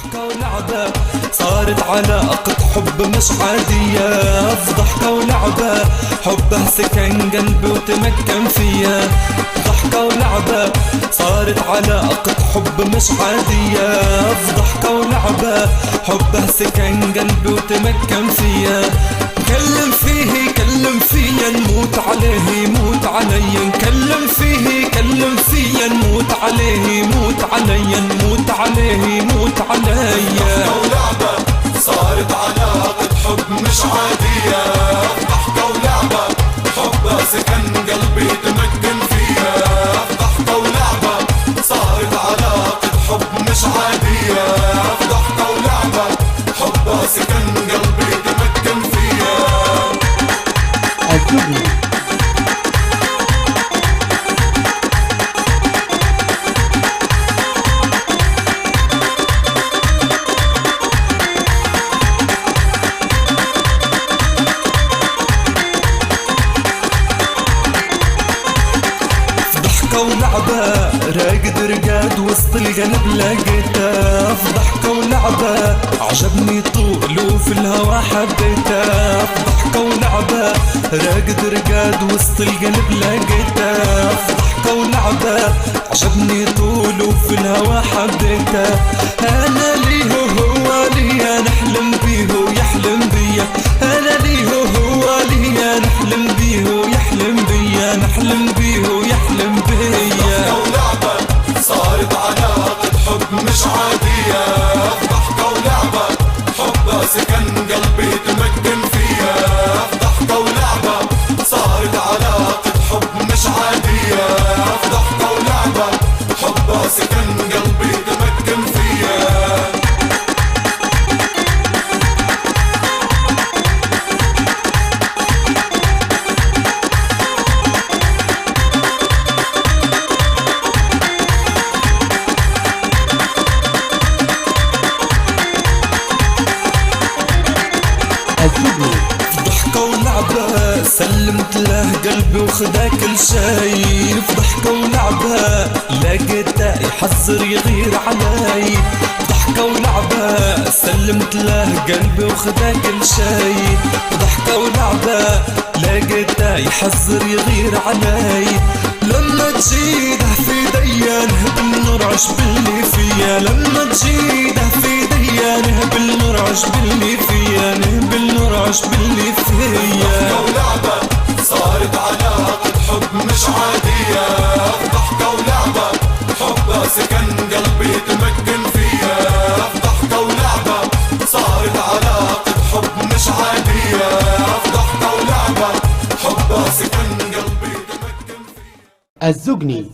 ضحكة ولعبة صارت علاقة حب مش عادية، في ضحكة ولعبة حبها سكن قلبي وتمكن فيا. ضحكة ولعبة صارت علاقة حب مش عادية، في ضحكة ولعبة حبها سكن قلبي وتمكن فيا. كلم فيه كلم فيا نموت عليه يموت علي، نكلم فيه كلم فيا نموت عليه يموت علي، نموت عليه يموت علي. ضحكة ولعبة صارت علاقة حب مش عادية، ضحكة ولعبة حبها سكن قلبي تمكن فيها. ضحكة ولعبة صارت علاقة حب مش عادية، ضحكة ولعبة حبها سكن قلبي تمكن فيها. الزغني. ضحكة ولعبة راقد رقاد وسط القلب لقيته، في ضحكة ولعبة عجبني طوله في الهوا حبيته. في ضحكة ولعبة راقد رقاد وسط القلب لقيته، في ضحكة ولعبة عجبني طوله في الهوا حبيته. انا ليه وهو لي نحلم بيه ويحلم بيا، انا ليه وهو لي نحلم بيه ويحلم بيا، نحلم بيه ويحلم بيا. ضحكة ولعبة صارت علاقة حب مش عادية، ضحكة ولعبة حبها سكن قلبي تمكن فيها. ضحكة ولعبة صارت علاقة حب مش عادية، ضحكة ولعبة حبها سكن قلبي تمكن فيها. الزغني. ضحكة ولعبة سلمت له قلبي وخدا كل شي، في ضحكة ولعبة لقيته يحذر يغير علي. ضحكة ولعبة سلمت له قلبي وخدا كل شي، ضحكة ولعبة لقيته يحذر يغير علي. لما تجيده في ديا نهب نرعش باللي فيا، لما تجيده في ديا نهب نرعش باللي فيا، نهب نرعش باللي فيا. ضحكة ولعبة صارت علاقة حب مش عادية، ضحكة ولعبة حبها سكن قلبي تمكن فيها. ضحكة ولعبة صارت علاقة حب مش عادية، ضحكة ولعبة حبها سكن قلبي تمكن فيها. الزغني.